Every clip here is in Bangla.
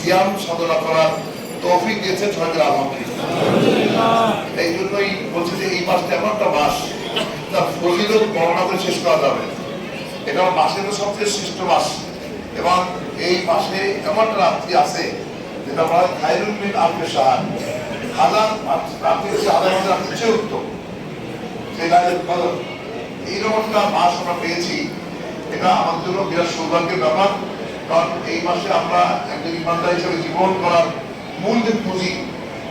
সিয়াম সাধনা করার তৌফিক দিয়েছেন সবাইকে আলহামদুলিল্লাহ। এই জন্যই বলছি যে এই মাসটা এমন একটা মাস তার ফজিলত বর্ণনা করে শেষ করা যাবে। এটা মাসের সবচেয়ে শ্রেষ্ঠ মাস এবং এই মাসে এমন একটা রাত্রি আছে যেটা বলা হয় খায়রুল মিন আলফি শাহর, হাজার রাত্রি হচ্ছে হাজার হাজার রাত্রির চেয়ে উত্তম। সেই লাইলাতুল কদর এইরকম একটা মাস আমরা পেয়েছি, এটা আমাদের জন্য বিরাট সৌভাগ্যের ব্যাপার। কারণ এই মাসে আমরা একজন ইমানদার হিসেবে জীবন করার মূল যে পুঁজি,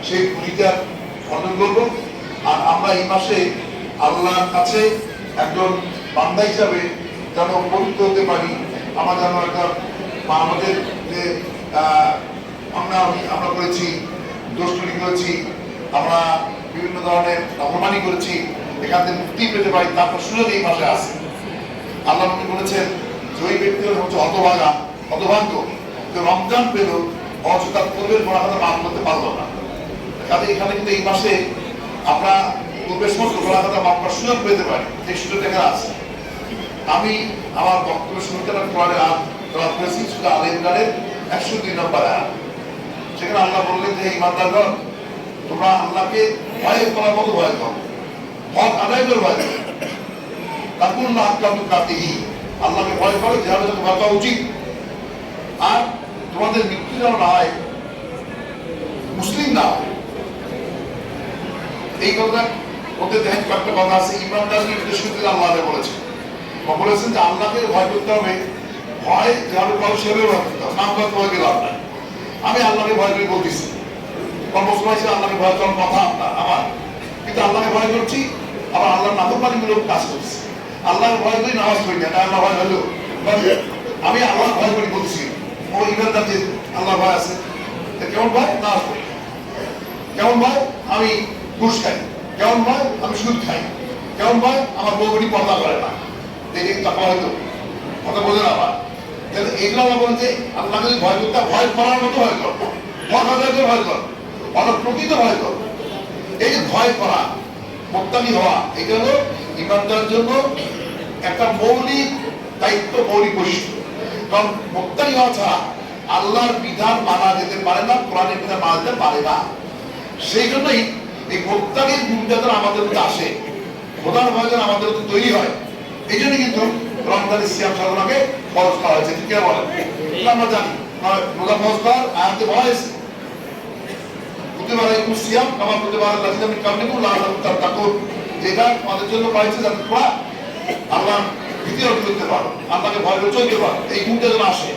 সেই পুঁজিটা অর্জন করবো। আর আমরা এই মাসে আল্লাহর কাছে একজন বান্দা হিসাবে যেন পবিত্র হতে পারি। আমরা যেন একটা আমাদের যে আমরা করেছি, দোষটুরি করেছি, আমরা বিভিন্ন ধরনের অপমানি করেছি, এখান থেকে মুক্তি পেতে পারি, তারপর সুযোগ এই মাসে আছে। আল্লাহ নবী বলেছেন যে ওই ব্যক্তি হচ্ছে হতভাগ্য, রমজান পেল অথচ তার পূর্বের গোনাখাতা মাফ করতে পারলো না। কাজে এখানে কিন্তু এই মাসে আমরা পূর্বের সমস্ত গোনাখাতা মাফ করার সুযোগ পেতে পারি, এই সুযোগটা এখানে আছে। আমি আমার বক্তব্য শুরুতে কোরআনের আয়াত করেছি, সূরা আলে ইমরানের 102 নম্বর আয়াত। সেখানে আল্লাহ বললেন যে ইমানদারগণ, তোমরা আল্লাহকে ভয় করার মতো ভয় করো, হক আদায় করে ভয় করো। তাকুন না আক্রান্ত কাতিহি, আল্লাহকে ভয় করো যেভাবে ভয় করা উচিত। আর তোমাদের মৃত্যু যেন না হয় মুসলিম না হয়। এই কথা মধ্যে দেখেন কয়েকটা কথা আছে। ইমানদারকে উদ্দেশ্য করে আল্লাহ বলেছেন, বলেছেন যে আল্লাহকে ভয় করতে হবে, ভয় যেভাবে করো সেভাবে ভয় করতে হবে, নাম করে তোমাকে লাভ নাই। আমি আল্লাহকে ভয় করে বলতেছি, কর্মসময় ছিল আল্লাহকে ভয় করার কথা আমার, কিন্তু আল্লাহকে ভয় করছি, আবার আল্লাহর নাফরমানিমূলক কাজ করছি। আল্লাহকে ভয় করি, নামাজ পড়ি না, আল্লাহ ভয় হলো। আমি আল্লাহ ভয় করি বলছি, ও ইমানদার যে আল্লাহ ভয় আছে। কেমন ভয়? নামাজ পড়ি। কেমন ভয়? আমি ঘুষ খাই। কেমন ভয়? আমি সুদ খাই। কেমন ভয়? আমার বউগুলি পর্দা করে না। দেখে তাকওয়া হয়তো কথা বোঝে না। আবার এইগুলো আমরা বলেন যে আল্লাহকে যদি ভয় করতে, ভয় করার মতো ভয় কর, হক আদায় করে ভয় কর, প্রকৃত ভয় কর। এই যে ভয় করা, মুত্তাকি হওয়া, এটা হলো ইমানদারের জন্য একটা মৌলিক দায়িত্ব, মৌলিক বৈশিষ্ট্য। কারণ মুত্তাকি হওয়া ছাড়া আল্লাহর বিধান মানা যেতে পারে না, কোরআনের বিধান মানা যেতে পারে না। সেই জন্যই এই মুত্তাকির গুণটা যেন আমাদের মধ্যে আসে, খোদার ভয় যেন আমাদের মধ্যে তৈরি হয়। এই জন্য কিন্তু রমজানের সিয়াম সাধনাকে ফরজ করা হয়েছে। ঠিক আছে বলেন? আমরা জানি রোজা ফরজ করার আয়াতে বলা হয়েছে, সিয়াম কামা লাযিনা মিন কাবলিকুম লাআল্লাকুম তাত্তাকুন, যেটা আমাদের জন্য পাইছে যাতে তোমরা আল্লাহর ভীতি অর্জন করতে পারো, আল্লাহকে ভয় করে চলতে পারো। এই গুণটা যেন আসে।